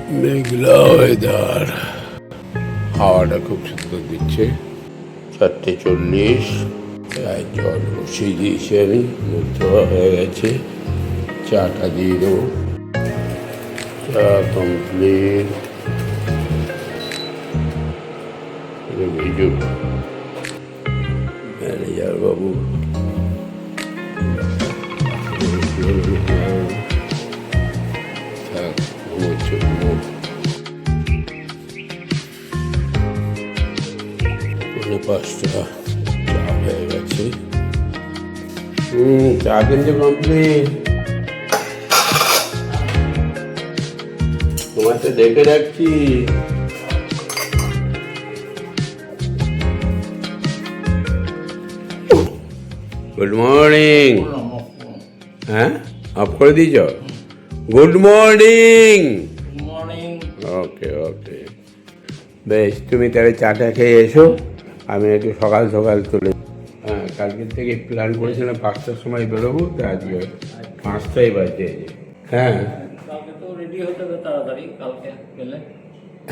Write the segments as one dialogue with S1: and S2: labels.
S1: মেঘলা weather, হাওয়াটা খুব সুন্দর দিচ্ছে। 4:40, জল বসিয়ে দিয়েছেন, মুখ ধোয়া হয়ে গেছে। চাটা দিয়ে দেবো। চা কমপ্লিট। ভিজুক ম্যানেজার বাবু পাঁচটা চা হয়ে গেছে। চা কিন্তু কমপ্লিট। তোমারটা দেখে রাখছি। Good morning. হ্যাঁ, অফ করে দিয়েছ? Good morning. ওকে ওকে, বেশ। তুমি তাহলে চাটা খেয়ে এসো, আমি একটু সকাল সকাল চলে। হ্যাঁ, কালকের থেকে প্ল্যান করেছিলাম 5টার সময় বেরোবো, তো আজকে 5টাই বাজে। হ্যাঁ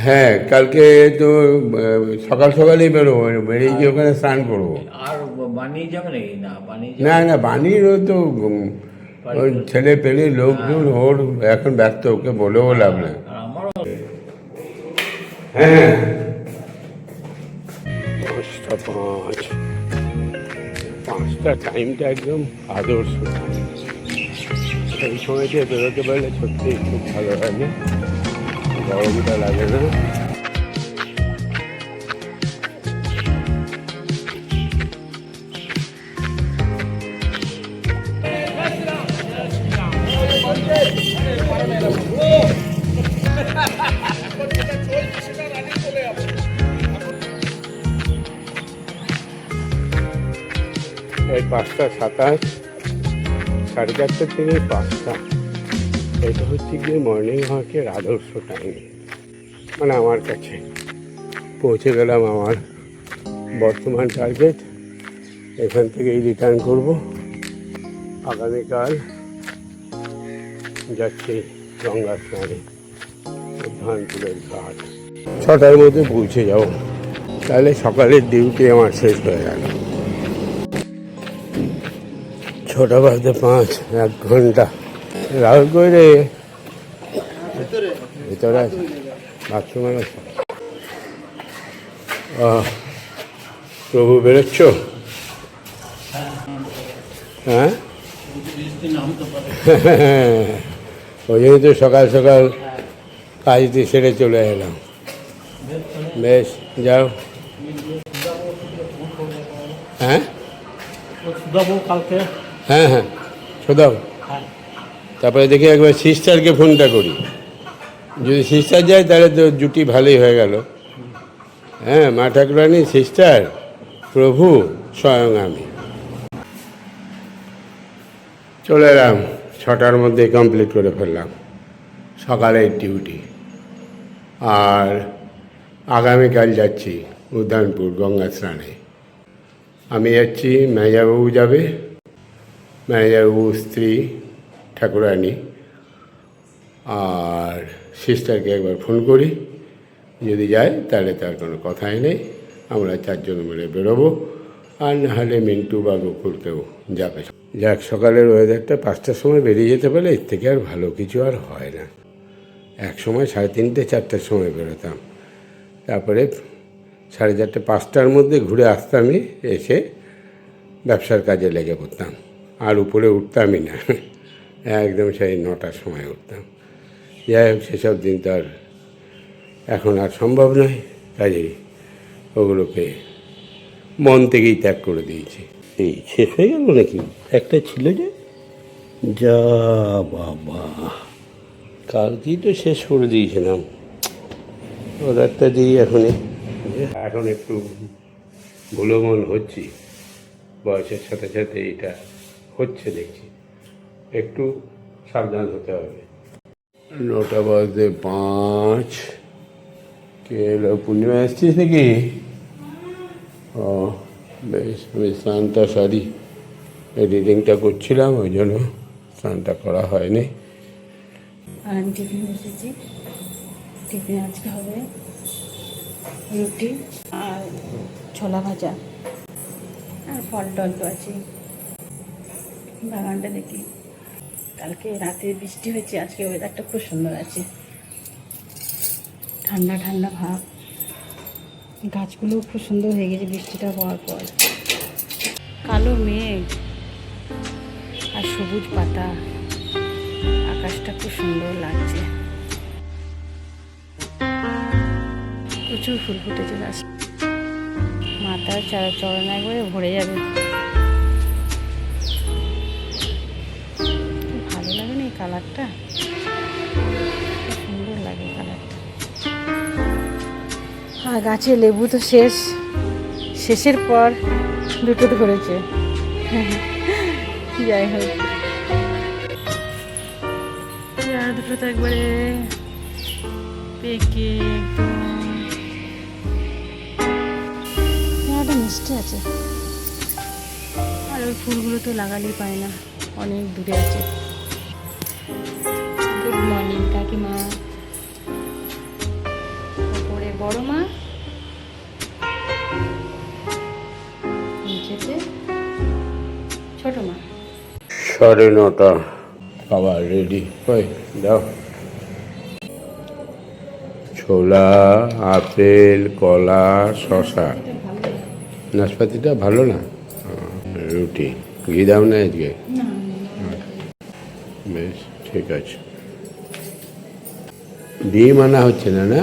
S1: হ্যাঁ, কালকে তো সকাল সকালেই বেরোবো, বেরিয়ে গিয়ে ওখানে স্নান করবো।
S2: আর বানিয়ে যাবে নাকি?
S1: না না, বানির ও তো ওই ছেলে পেলে লোকজন, ওর এখন ব্যস্ত, ওকে বলেও লাভ না। হ্যাঁ, 5:05, 5টা টাইমটা একদম আদর্শ। এই সময়তে বেরোতে পারলে সত্যি খুব ভালো হয়, না গরমটা লাগে না। এই 5:27, 4:30 থেকে 5টা, এটা হচ্ছে গিয়ে মর্নিং ওয়াকের আদর্শ টাইম। মানে আমার কাছে পৌঁছে গেলাম আমার বর্তমান টার্গেট। এখান থেকেই রিটার্ন করব। আগামীকাল যাচ্ছি গঙ্গা স্নানে, উদ্যানপুরের ঘাট। 6টার মধ্যে পৌঁছে যাব, তাহলে সকালের ডিউটি আমার শেষ হয়ে গেল। 6:05, 1 ঘন্টা। রাহুল কই রে? ভিতরে আছে, বাথরুমে আছে। প্রভু বেরোচ্ছ? হ্যাঁ, ওই জন্য তো সকাল সকাল কাজ দিয়ে সেরে চলে এলাম। বেশ, যাও। হ্যাঁ হ্যাঁ হ্যাঁ, শোধাও। তারপরে দেখি একবার সিস্টারকে ফোনটা করি। যদি সিস্টার যায় তাহলে তো জুটি ভালোই হয়ে গেল। হ্যাঁ, মা ঠাকুরানী, সিস্টার, প্রভু, স্বয়ং আমি। চলে এলাম, 6টার মধ্যে কমপ্লিট করে ফেললাম সকালের ডিউটি। আর আগামীকাল যাচ্ছি উদ্যানপুর গঙ্গা স্নানে। আমি যাচ্ছি, ম্যানেজারবাবু যাবে, ম্যানেজারবাবুর স্ত্রী ঠাকুরানী, আর সিস্টারকে একবার ফোন করি। যদি যায় তাহলে তার কোনো কথাই নেই, আমরা 4 জন মিলে বেরোবো। আর নাহলে মিন্টু বা গোকুলকেও যাবে। যাক, সকালের ওয়েদারটা 5টার সময় বেরিয়ে যেতে পারলে এর থেকে আর ভালো কিছু আর হয় না। এক সময় 3:30, 4টার সময় বেরোতাম, তারপরে 4:30, 5টার মধ্যে ঘুরে আসতামই, এসে ব্যবসার কাজে লেগে পড়তাম। আর উপরে উঠতামই না, একদম সেই 9টার সময় উঠতাম। যাই হোক, সেসব দিন তো আর এখন আর সম্ভব নয়, কাজেই ওগুলোকে মন থেকেই ত্যাগ করে দিয়েছি। এই শেষ হয়ে গেল নাকি? একটা ছিল যে, যা বাবা, কালকেই তো শেষ করে দিয়েছিলাম। অর্ডারটা দিই এখন একটু ভুলমন হচ্ছি, বয়সের সাথে সাথে এটা হচ্ছে দেখছি, একটু সাবধান হতে হবে। 9:05। কে এলো? পূর্ণিমা এসছিস নাকি? ও বেশ, আমি স্নানটা সারি, এডিটিংটা করছিলাম, ওই জন্য স্নানটা করা হয়নি।
S3: টিফিন আজকে হবে রুটি আর ছোলা ভাজা আর ফল টল তো আছে। বাগানটা দেখি, কালকে রাতে বৃষ্টি হয়েছে, আজকে ওয়েদারটা খুব সুন্দর আছে, ঠান্ডা ঠান্ডা ভাব। গাছগুলোও খুব সুন্দর হয়ে গেছে বৃষ্টিটা হওয়ার পর। কালো মেঘ আর সবুজ পাতা, আকাশটা খুব সুন্দর লাগছে। প্রচুর ফুল ফুটেছে গাছ, মাথার চরণ একবারে ভরে যাবে। ভালো লাগে না এই কালারটা, সুন্দর লাগে কালারটা। আর গাছে লেবু তো শেষের পর দুটো ধরেছে। যাই হোক, আর দুটো তো একবারে পেকে একদম মিষ্টি আছে। আর ওই ফুলগুলো তো লাগালেই পায় না, অনেক দূরে আছে। গুড মর্নিং কাকিমা, ওপরে বড় মা, নিচেতে ছোট মা।
S1: 9:30 খাবার রেডি। ওই দাও, ছোলা, আপেল, কলা, শশা। নাশপাতিটা ভালো না? রুটি, ঘি দাও না আজকে? বেশ, ঠিক আছে। ডিম আনা হচ্ছে না? না,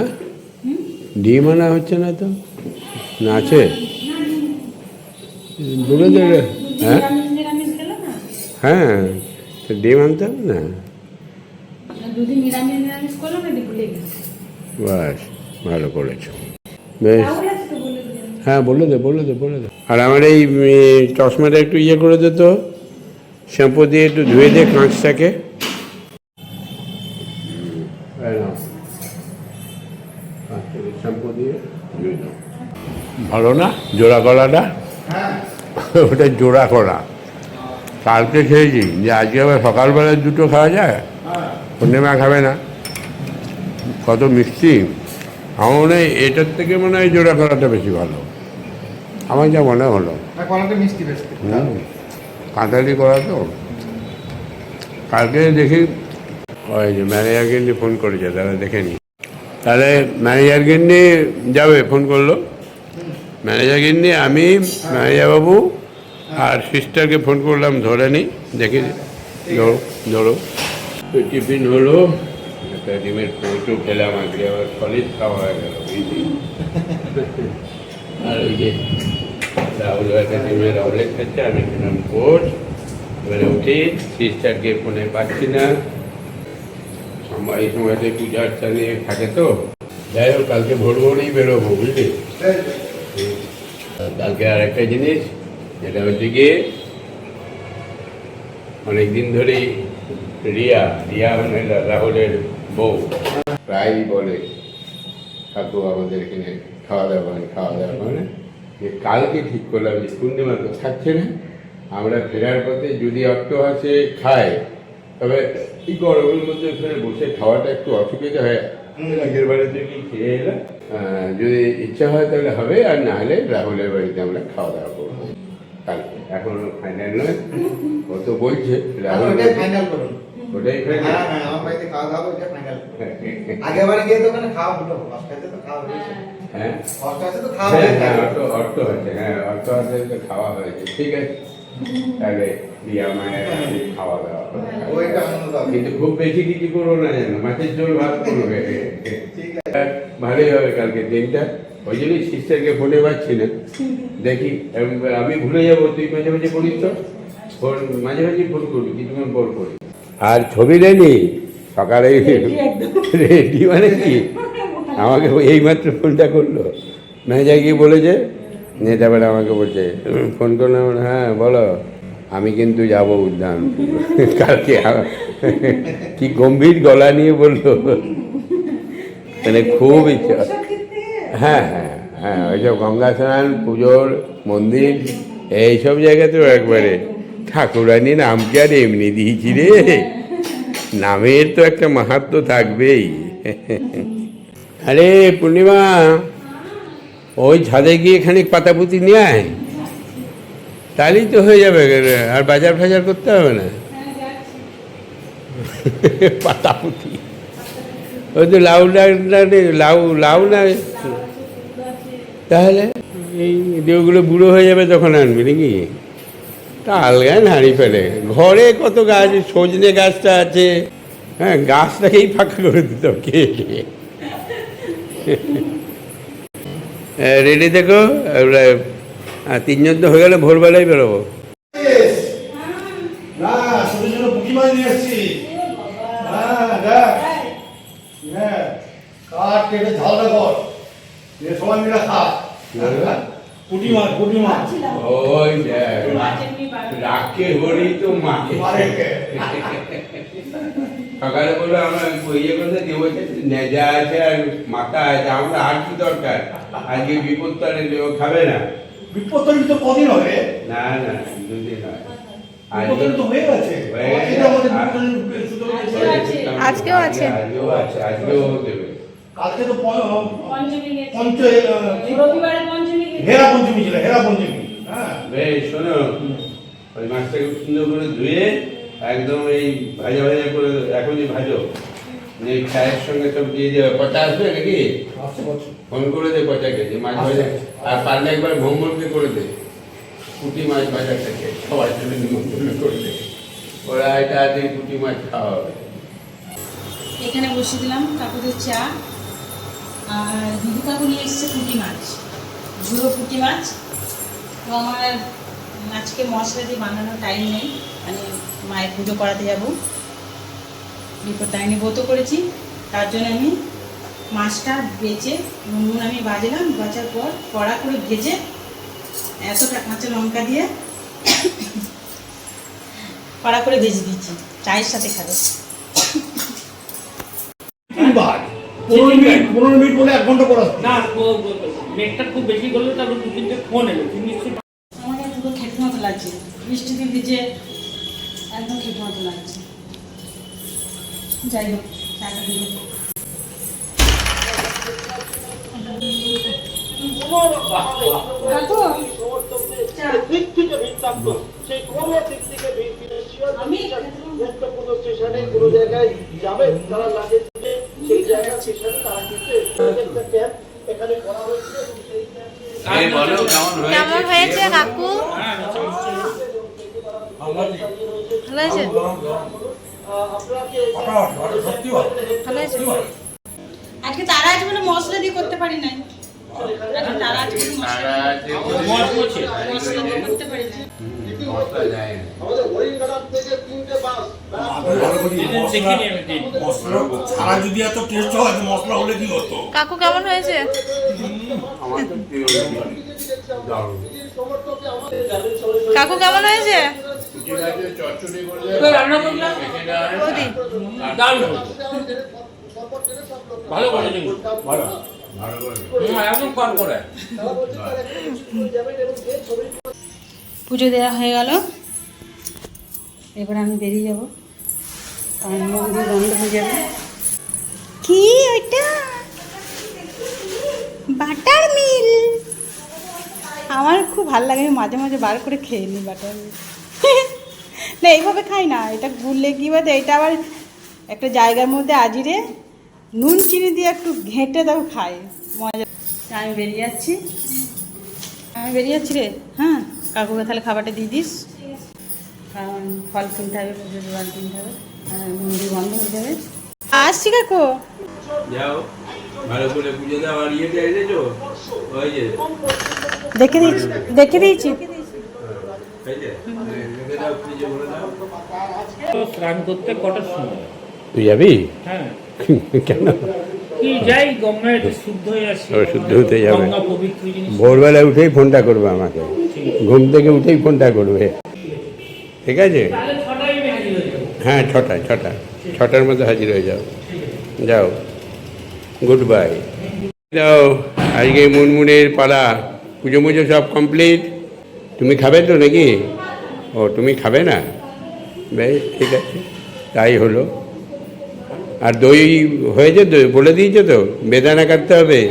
S1: ডিম আনা হচ্ছে না তো? না আছে? বলে দেবে। হ্যাঁ হ্যাঁ, তো ডিম আনতে হবে না? বাস, ভালো করেছো। বেশ, হ্যাঁ বলে দে। আর আমার এই চশমাটা একটু ইয়ে করে দে তো, শ্যাম্পু দিয়ে একটু ধুয়ে দে কাঁচটাকে। শ্যাম্পু দিয়ে ধুয়ে দাও। ভালো না জোড়া কলাটা? ওটা জোড়া কলা, কালকে খেয়েছি, যে আজকে আবার সকালবেলায় দুটো খাওয়া যায়? পূর্ণিমা খাবে না, কত মিষ্টি। আমার মনে হয় এটার থেকে মনে হয় জোড়া কলাটা বেশি ভালো, আমার যা মনে হলো। কাঁটালি করা তো। কালকে দেখি ওই যে ম্যানেজারকে নিয়ে ফোন করেছে, তারা দেখে নি। তাহলে ম্যানেজারকে নিয়ে যাবে, ফোন করলো ম্যানেজারকে নিয়ে। আমি, ম্যানেজারবাবু আর সিস্টারকে ফোন করলাম, ধরে নি, দেখি ধরো। তো টিফিন হলো, একটা ডিমের পৌঁছো খেলাম, আজকে আবার সলিড খাওয়া হয়ে গেল বুঝলি। আর ওই যে রাহুল একটা ডিমের অমলেট খাচ্ছে, আমি খেলাম পোস্ট। এবারে উঠি, সিস্টারকে ফোনে পাচ্ছি না, এই সময়তে পূজা আর্চা নিয়ে থাকে তো। যাই হোক, কালকে ভোর ভোরই বেরোবো বুঝলি। কালকে আর একটা জিনিস, যেটা হচ্ছে গিয়ে অনেকদিন ধরেই রিয়া মানে রাহুলের বউ প্রায়ই বলে, কাকু আমাদের এখানে খাওয়া দাওয়া মানে যে কালকে ঠিক করলাম যে পূর্ণিমা তো থাকছে না, আমরা ফেরার পথে যদি অর্থ আছে খায়, তবে এই গরমের মধ্যে ওখানে বসে খাওয়াটা একটু অসুবিধা হয়। আগের বাড়িতে কি খেয়ে এলাম, যদি ইচ্ছা হয় তাহলে হবে, আর না হলে রাহুলের বাড়িতে আমরা খাওয়া দাওয়া করবো কালকে। এখনো ফাইনাল নয়, ও তো বলছে রাহুল
S4: ফাইনাল করুন।
S1: ওটাই ফাইনাল।
S4: আমার বাড়িতে খাওয়া দাওয়া এটা ফাইনাল। আগেবারে গিয়ে তো ওখানে খাওয়া হলো, হসপিটালে তো খাওয়া হয়েছে।
S1: হ্যাঁ
S4: হসপিটালে তো খাওয়া
S1: হ্যাঁ,
S4: হয়েছে।
S1: অর্থ আছে, হ্যাঁ অর্থ আছে, তো খাওয়া হয়েছে, ঠিক আছে। তাহলে রিয়া মায়ের খাওয়া দাওয়া হবে।
S4: ওইটা আনন্দ হবে।
S1: কিন্তু খুব বেশি কিছু করবো না যেন, মাছের ঝোল ভাত করবে,
S4: ঠিক আছে।
S1: ভালোই হবে কালকে দিনটা। ওই জন্যই সিস্টারকে ফোনে পাচ্ছি না, দেখি আমি ভুলে যাবো, তুই মাঝে মাঝে করিস তো ফোন, মাঝে মাঝে ফোন করবি, কিছুক্ষণ পর করি। আর ছবি রেডি, সকালে রেডি মানে কি, আমাকে এইমাত্র ফোনটা করলো, ম্যানেজার গিয়ে বলেছে, নিয়ে তারপরে আমাকে বলছে, ফোন করলাম, হ্যাঁ বলো, আমি কিন্তু যাবো উদ্যান কালকে। কি গম্ভীর গলা নিয়ে বললো, মানে খুব ইচ্ছা। হ্যাঁ হ্যাঁ হ্যাঁ, ওইসব গঙ্গা স্নান, পুজোর মন্দির, এইসব জায়গাতেও একবারে ঠাকুরানি নামকে আর এমনি দিয়েছি রে, নামের তো একটা মাহাত্ম্য থাকবেই। আরে পূর্ণিমা, ওই ছাদে গিয়ে খানিক পাতাপুতি নিয়ে আয়, তাহলেই তো হয়ে যাবে, আর বাজার ফাজার করতে হবে না। পাতাপুতি ওই তো লাউ লাউ লাউ না, তাহলে এই ওগুলো বুড়ো হয়ে যাবে তখন আনবি নাকি? তা আলগায় হাঁড়ি ফেলে, ঘরে কত গাছ, সজনে গাছটা আছে, হ্যাঁ গাছটাকেই ফাঁকা করে দিত কে কে। রেডি দেখো, তিনজন তো হয়ে গেলে ভোরবেলায় বেরোবো।
S5: না ছোট ছোট পুঁটি মাছ নিয়ে আসছি। হ্যাঁ কাঠ কেটে ঝালটা কর, সবাই মিলে খা। পুঁটি মাছ
S1: ওই রাখে হরি তো মাকে সকালে বললো আমরা ইয়ে করতে দেবো, নেজা আছে আর মাথা আছে, আমরা আর কি দরকার, আজকে বিপদ তারে খাবে না।
S5: বিপদ তো কদিন হবে?
S1: না না, দুদিন হয়।
S5: বিপদ তো হয়ে গেছে।
S3: আজকেও আছে,
S1: আজকেও দেবে।
S5: কালকে তো
S6: হেরা
S5: পঞ্চমী ছিল, হেরা পঞ্চমী। হ্যাঁ
S1: বেশ, শোনো, ওই মাছটাকে সুন্দর করে ধুয়ে একদম এই ভাজা ভাজা করে এখনই ভাজো, এই চায়ের সঙ্গে সব দিয়ে দেবে। পচা আসবে নাকি? ফোন করে দে পচাকে যে মাছ ভাজা, আর পারলে একবার ভ্রমণকে করে দে পুঁটি মাছ ভাজা থেকে সবার জন্য নিমন্ত্রণ করে দে, ওরা এটা দিয়ে পুঁটি মাছ খাওয়া হবে।
S3: এখানে বসিয়ে দিলাম কাকুদের চা, আর দিদি কাকু নিয়ে এসছে পুঁটি মাছ, ঝুড়ো পুঁটি মাছ। তো আমার আজকে মশলা দিয়ে বানানোর টাইম নেই, মানে মায়ের পুজো করাতে যাবো, বিপদ টাইমে ব্রত করেছি, তার জন্য আমি মাছটা বেচে নুন আমি বাজলাম, বাজার পর কড়া করে ভেজে এতটা কাঁচা লঙ্কা দিয়ে কড়া করে ভেজে দিচ্ছি, চায়ের সাথে খাবে।
S5: 15 মিনিট বলে 1 ঘন্টা পড়া
S2: না, মেঘটা খুব বেশি করলে তারপর 2-3টে ফোন এলো।
S3: আমাকে পুরো খেতে মতো লাগছে, বৃষ্টিতে ভিজে একদম খেতে মতো লাগছে। যাই হোক, চাটা দিয়ে দেবো। কাকু, চা। আমি
S6: কেমন হয়েছে কাকু? ভালো হয়েছে? ভালো হয়েছে?
S3: আজকে তারা আছে বলে মশলা দিয়ে করতে পারি নাই, আজকে তারা আছে বলে মশলা দিয়ে করতে পারি নাই।
S5: ছাড়া যদি এত টেস্ট হয়, মশলা হলে কি হতো?
S6: কাকু কেমন হয়েছে? কাকু কেমন হয়েছে? বৌদি
S2: ভালো করে একদম কর করে।
S3: পুজো দেওয়া হয়ে গেল, এবার আমি বেরিয়ে যাবো, কারণ মন্দির বন্ধ হয়ে যাবে। কি ওইটা? বাটার মিল। আমার খুব ভালো লাগে, আমি মাঝে মাঝে বার করে খেয়ে নিই বাটার মিল। না এইভাবে খাই না, এটা গুললে কী বলতে, এটা আবার একটা জায়গার মধ্যে আজিরে নুন চিনি দিয়ে একটু ঘেঁটে তাও খাই, মজা। আমি বেরিয়ে যাচ্ছি, রে। হ্যাঁ, কাকুকে তাহলে খাবারটা দিয়ে দিস, কারণ ফল কিনতে হবে, পুজো জোগাড় কিনতে হবে, মন্দির বন্ধ হয়ে যাবে। আসছি কাকু,
S1: যাও ভালো করে পুজো দাও। আর ইয়েটা এনেছো? ওই যে
S3: দেখে দিয়েছি।
S2: স্নান করতে কটার সময়?
S1: তুই যাবি?
S2: হ্যাঁ,
S1: কেন?
S2: কি যাই, গঙ্গায় শুদ্ধ হয়ে আসি।
S1: শুদ্ধ হতে যাবে,
S2: গঙ্গা পবিত্র জিনিস।
S1: ভোরবেলায় উঠেই ফোনটা করবে আমাকে, ঘুম থেকে উঠেই ফোনটা করবে, ঠিক আছে?
S2: তাহলে 6টায় আমি হাজির হয়ে যাবো।
S1: হ্যাঁ, 6টার মধ্যে হাজির হয়ে যাও। যাও, গুড বাই। যাও, আজকে মুনমুনের পালা, পুজো মুজো সব কমপ্লিট। তুমি খাবে তো নাকি? ও, তুমি খাবে না? বেশ, ঠিক আছে, তাই হলো। আর দই হয়েছে তো, বলে দিয়েছে তো বেদানা কাটতে হবে।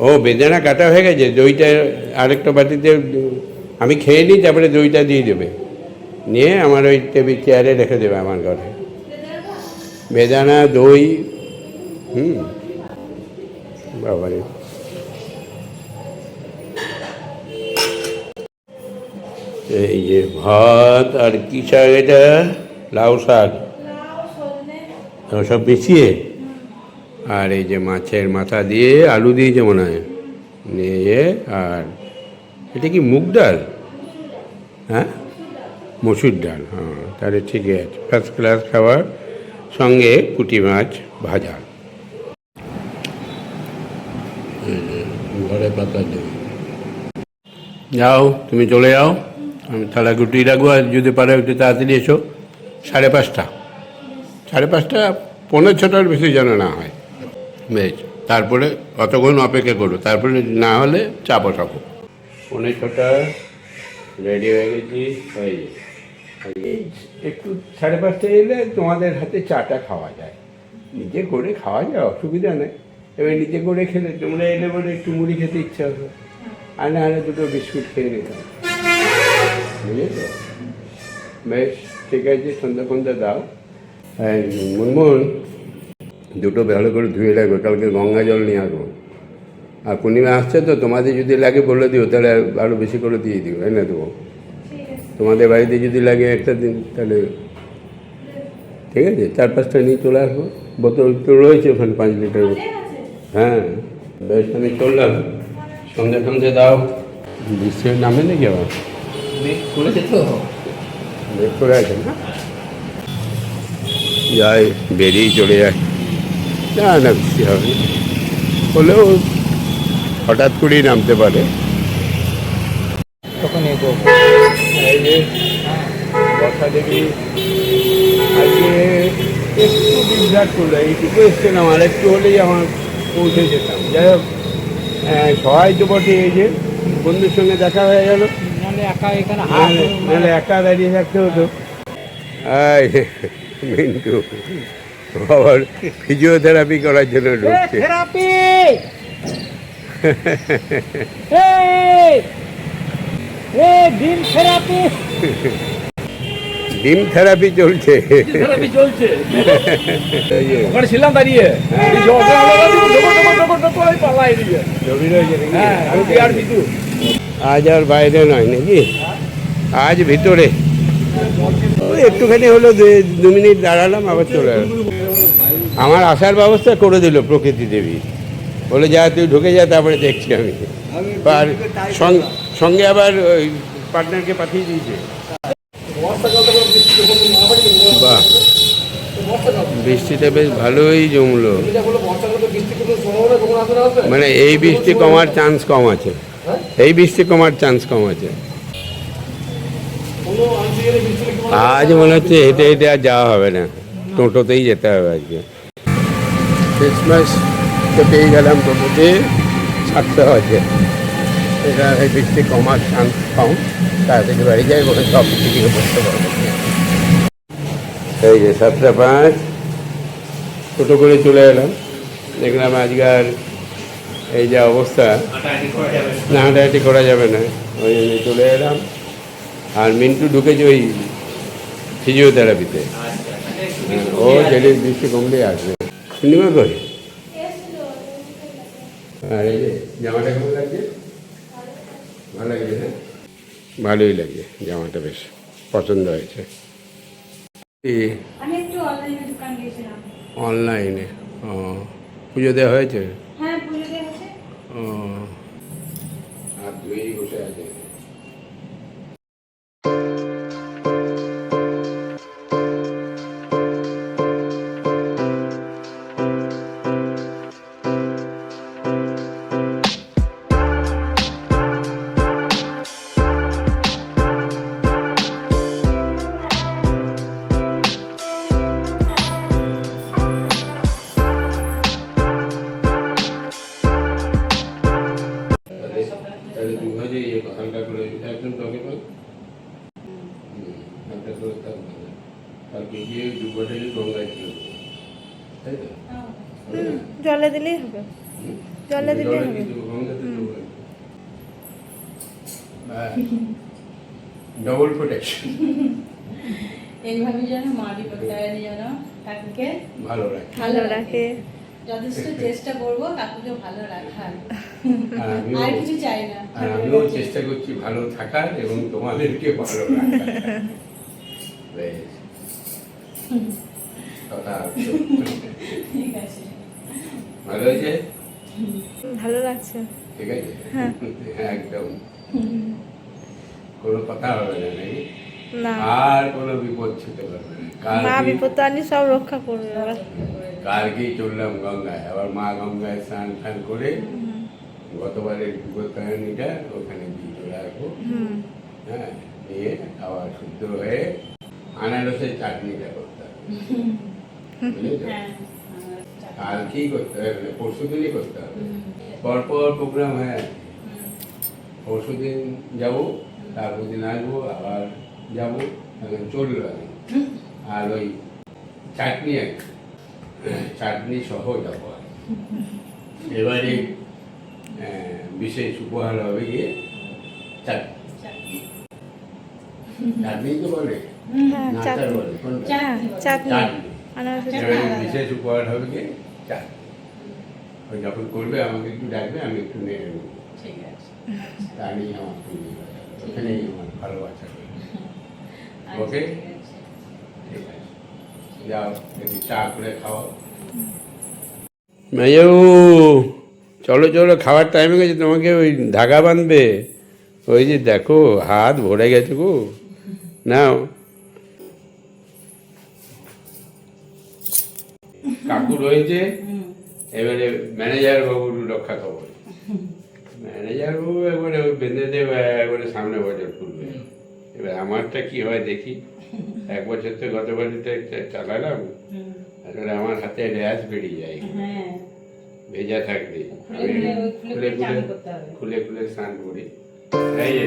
S1: ও বেদানা কাটা হয়ে গেছে, দইটা আরেকটা বাটিতে আমি খেয়ে নিই, তারপরে দইটা দিয়ে দেবে, নিয়ে আমার ওই টেবিল চেয়ারে রেখে দেবে আমার ঘরে। বেদানা দই, বাবারে। এই যে ভাত আর কি শাক, এটা লাউ শাক, সব মিশিয়ে, আর এই যে মাছের মাথা দিয়ে আলু দিয়েছে মনে হয়, নিয়ে আর এটা কি মুগ ডাল? হ্যাঁ, মসুর ডাল। হ্যাঁ, তাহলে ঠিকই আছে, ফার্স্ট ক্লাস খাবার, সঙ্গে পুঁটি মাছ ভাজা। ঘরে পাতা দেবে। যাও, তুমি চলে যাও, আমি তাহলে গুটি রাখবো। আর যদি পারো একটু তাড়াতাড়ি এসো, 5:30, 5:30, 5:45 বেশি যেন না হয়। বেশ, তারপরে অতক্ষণ অপেক্ষা করো, তারপরে না হলে চা বসাবো। 5:45 রেডি হয়ে গেছি, হয়ে যাবে। একটু 5:30 এলে তোমাদের হাতে চাটা খাওয়া যায়, নিজে করে খাওয়া যায়, অসুবিধা নেই। এবার নিজে করে খেলে তোমরা এলে বলে একটু মুড়ি খেতে ইচ্ছা হবে, আর না হলে দুটো বিস্কুট খেয়ে নিতাম, বুঝেছো? বেশ, ঠিক আছে, সন্ধ্যা দাও। হ্যাঁ মুনমুন, দুটো ভালো করে ধুয়ে রাখবো, কালকে গঙ্গা জল নিয়ে আসবো। আর পূর্ণিমা আসছে তো, তোমাদের যদি লাগে বলে দিও, তাহলে আরও বেশি করে দিয়ে দিও, এনে দেবো। তোমাদের বাড়িতে যদি লাগে একটা দিন, তাহলে ঠিক আছে, 4-5টা নিয়ে চলে আসবো। বোতল তো রয়েছে ওখানে 5 লিটার। হ্যাঁ বেশ, আমি চললাম। সন্ধ্যে দাও। বৃষ্টির নামে নাকি আবার
S2: করেছে তো,
S1: বেশ করে আছে না? যাই, বেরিয়েই চলে যায়। না বৃষ্টি হবে, হলেও হঠাৎ করেই নামতে পারে।
S2: তখন এগো
S1: এই যে বর্ষা দেখি আজকে একটু বিভ্রাট করলো, এইটুকু এসছে না, আর একটু হলেই আমার পৌঁছে যেতাম। যাই হোক, সবাই তো বটে, এই যে বন্ধুর সঙ্গে দেখা হয়ে গেল,
S2: নাহলে একা এখানে
S1: নাহলে একা দাঁড়িয়ে থাকতে হতো। মিন্টু আবার ফিজিওথেরাপি করার জন্য ঢুকছে।
S2: থেরাপি, ডিম থেরাপি,
S1: ডিম থেরাপি চলছে।
S2: থেরাপি চলছে।
S1: এই যে
S2: ওখানে ছিলাম দাঁড়িয়ে, পালাই দিয়ে।
S1: ছবি রয়েছে নাকি?
S2: হ্যাঁ, আর বিদু
S1: আজ আর বাইরে নয় নাকি, আজ ভিতরে। ওই একটুখানি হলো 2 মিনিট দাঁড়ালাম, আবার চলে এলাম। আমার আসার ব্যবস্থা করে দিল প্রকৃতি দেবী, বলে যা তুই ঢুকে যা, তারপরে দেখছি আমি। আর সঙ্গে আবার ওই পার্টনারকে পাঠিয়ে দিয়েছে। বাহ, বৃষ্টিটা বেশ ভালোই জমলো। মানে এই বৃষ্টি কমার চান্স কম আছে, এই বৃষ্টি কমার চান্স কম আছে। আজ মনে হচ্ছে হেঁটে হেঁটে আর যাওয়া হবে না, টোটোতেই যেতে হবে আজকে। ক্রিসমাস তো পেয়ে গেলাম, টোটোতে ছাড়তে হচ্ছে। এটা এই বৃষ্টি কমার চান্স কম, তাড়াতাড়ি বাড়ি যাই, বলে সব দিকে বসতে পারবো। এই যে 7:05 টোটো করে চলে এলাম, দেখলাম আজকে আর এই যে অবস্থা, না হাঁটাহাঁটি করা যাবে না, ওই জন্য চলে এলাম। আর মিন্টু ঢুকেছে ওই ফিজিওথেরাপিতে, ও যেদিন বৃষ্টি কমলেই আসবে। পূর্ণিমা কই? আর এই যে জামাটা কেমন লাগছে? ভালো লাগছে না? ভালোই লাগছে জামাটা, বেশ পছন্দ হয়েছে।
S3: আমি একটু অনলাইনে দোকান গিয়েছিলাম।
S1: অনলাইনে? ও, পুজো দেওয়া হয়েছে?
S3: হ্যাঁ, পুজো দিয়ে হচ্ছে।
S1: ও, আর তুই বসে আছে। তাহলে তুই ভাজে হালকা করে একদম টকে পাক, হালকা করে থাকবে, কালকে গিয়ে 2 বটল গঙ্গায় ছিল, তাই তো?
S6: জলে দিলেই হবে। জলে দিলেই হবে।
S1: ডবল প্রোটেকশন
S3: এইভাবে যেন মা বিপত্তারিণী যেন কাকুকে
S1: ভালো রাখে।
S6: ভালো রাখে।
S3: যথেষ্ট চেষ্টা করবো কাকুকে ভালো রাখার,
S1: আর আমিও
S3: আর কিছু চাই না।
S1: আর আমিও চেষ্টা করছি ভালো থাকার এবং তোমাদেরকে ভালো রাখার। বেশ। কথা হচ্ছে।
S3: ঠিক আছে।
S1: ভালো হয়েছে?
S6: ভালো লাগছে।
S1: ঠিক আছে? একদম কোনো কথা হবে না নাকি?
S6: না,
S1: আর কোনো বিপদ ছুতে পারবে না।
S6: মা
S1: কালকেই-
S6: বিপত্তারিণী সব রক্ষা করবে।
S1: কালকেই চললাম গঙ্গায়, আবার মা গঙ্গায় স্নান ফান করে গতবারের বিপত্তারিণীটা ওখানে দিয়ে চলে আসবো। হ্যাঁ, দিয়ে আবার শুদ্ধ হয়ে আনারসের চাটনিটা করতে হবে। বুঝলি তো? কালকেই করতে হবে, পরশু দিনই করতে হবে। পরপর প্রোগ্রাম হয়। পরশু দিন যাবো, তারপর দিন আসবো, আবার যাবো, এখন চললো এখন। আর ওই চাটনি আছে, চাটনি সহ যাবো আর। এবারে বিশেষ উপহার হবে গিয়ে চাটনি। চাটনি তো বলে না, আচার বলে কোনটা?
S6: চাটনি।
S1: চাটনি।
S6: আনারসের
S1: এবারে
S6: চাটনি।
S1: বিশেষ উপহার হবে গিয়ে চাটনি। ওই যখন করবে আমাকে একটু ডাকবে, আমি একটু নেড়ে নেবো।
S3: ঠিক আছে।
S1: তা নিয়ে আমার তৈরি হয়ে যাবে। ওখানেই আমার ভালোবাসা রয়েছে। ওকে?
S3: ঠিক আছে।
S1: ঠিক আছে, যাও একটু চা করে খাও। মেয়েও চলো চলো, খাওয়ার টাইম হয়ে গেছে, তোমাকে ওই ধাগা বাঁধবে। ওই যে দেখো হাত ভরে গেছে গো, নাও। কাকু রয়েছে, এবারে ম্যানেজার বাবুর রক্ষা খবর। ম্যানেজার বাবু একবারে ওই বেঁধে দেবে, একবারে সামনে বছর করবে। এবার আমারটা কি হয় দেখি। এক বছর তো গত বাড়িতে চালালাম, আসলে আমার হাতে র্যাশ বেরিয়ে যায়
S3: হ্যাঁ,
S1: ভেজা থাকলে।
S3: খুলে
S1: আমি
S3: খুলে চান করতে হবে।
S1: খুলে খুলে স্নান করি। এই যে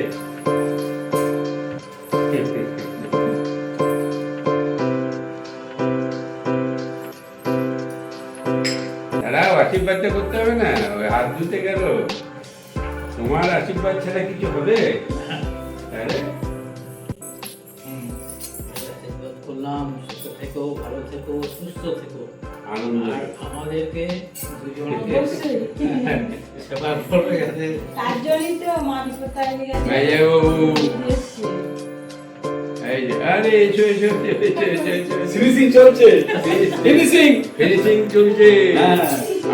S1: দাঁড়াও, আশীর্বাদটা করতে হবে না, ওই হাত ধুতে গেল। তোমার আশীর্বাদ ছাড়া কিছু হবে? আরে
S2: আশীর্বাদ করলাম, সুস্থ থেকো, ভালো থেকো, সুস্থ থেকো।
S1: আনন্দ।
S2: আর আমাদেরকে দুজনকে সেবা করবে যাতে
S3: তার জন্যই তো মা বিপত্তারিণী গেছে।
S1: মেজবাবু, এই যে আরে এসো এসো এসো এসো এসো।
S5: ফিনিশিং চলছে। ফিনিশিং।
S1: ফিনিশিং চলছে।
S5: হ্যাঁ।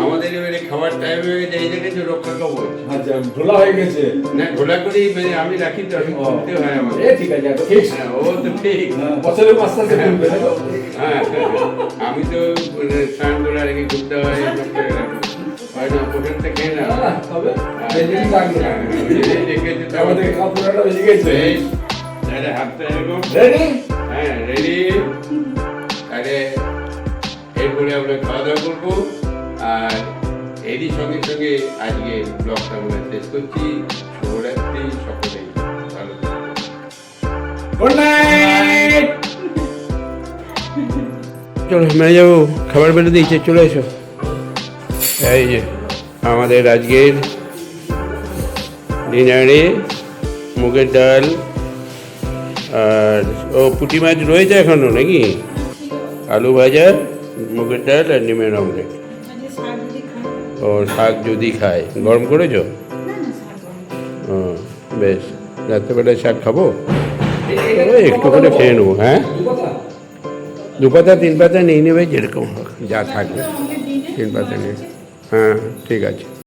S1: আমাদের এবারে খাবার টাইম হয়ে গেছে, এই জায়গায় তো রক্ষা কবচ।
S5: আচ্ছা, ঢোলা হয়ে গেছে।
S1: না, ঘোলা করেই মানে আমি রাখি তো, আমি করতে হয় আমাকে।
S5: ঠিক আছে, এত ঠিক।
S1: হ্যাঁ, ও তো ঠিক।
S5: বছরের 5 তারিখে খুলবে দেখো।
S1: হ্যাঁ, আমি তো স্নান করে রেখে ঘুরতে হয়, এসব করে রাখি। হয় না, পোশাকটা খেয়ে না।
S5: তবে বেজিং লাগবে না।
S1: রেখেছি তো
S5: আমাদের কাপড়টা বেজে গেছে।
S1: বেশ, তাহলে হাতটা এরকম।
S5: রেডি?
S1: হ্যাঁ, রেডি। তাহলে এরপরে আমরা খাওয়া দাওয়া করবো, আর এরই সঙ্গে সঙ্গে আজকে ব্লগটা আমরা শেষ করছি। শুভরাত্রি, সকলেই ভালো থাকবেন।
S5: Good night.
S1: চলো মেয়ে যাবো, খাবার বেড়ে দিয়েছে, চলে এসো। এই যে আমাদের আজকের ডিনারে মুগের ডাল আর পুঁটি মাছ রয়েছে এখনো নাকি, আলু ভাজা, মুগের ডাল আর ডিমের অমলেট। ও শাক যদি খায়, গরম করেছো? ও বেশ, রাত্রেবেলায় শাক খাবো, ওই একটু করে খেয়ে নেবো। হ্যাঁ, 2 পাতা 3 পাতা নিয়ে নেবে, যেরকম হোক যা থাকবে 3 পাতা নিয়ে। হ্যাঁ, ঠিক আছে।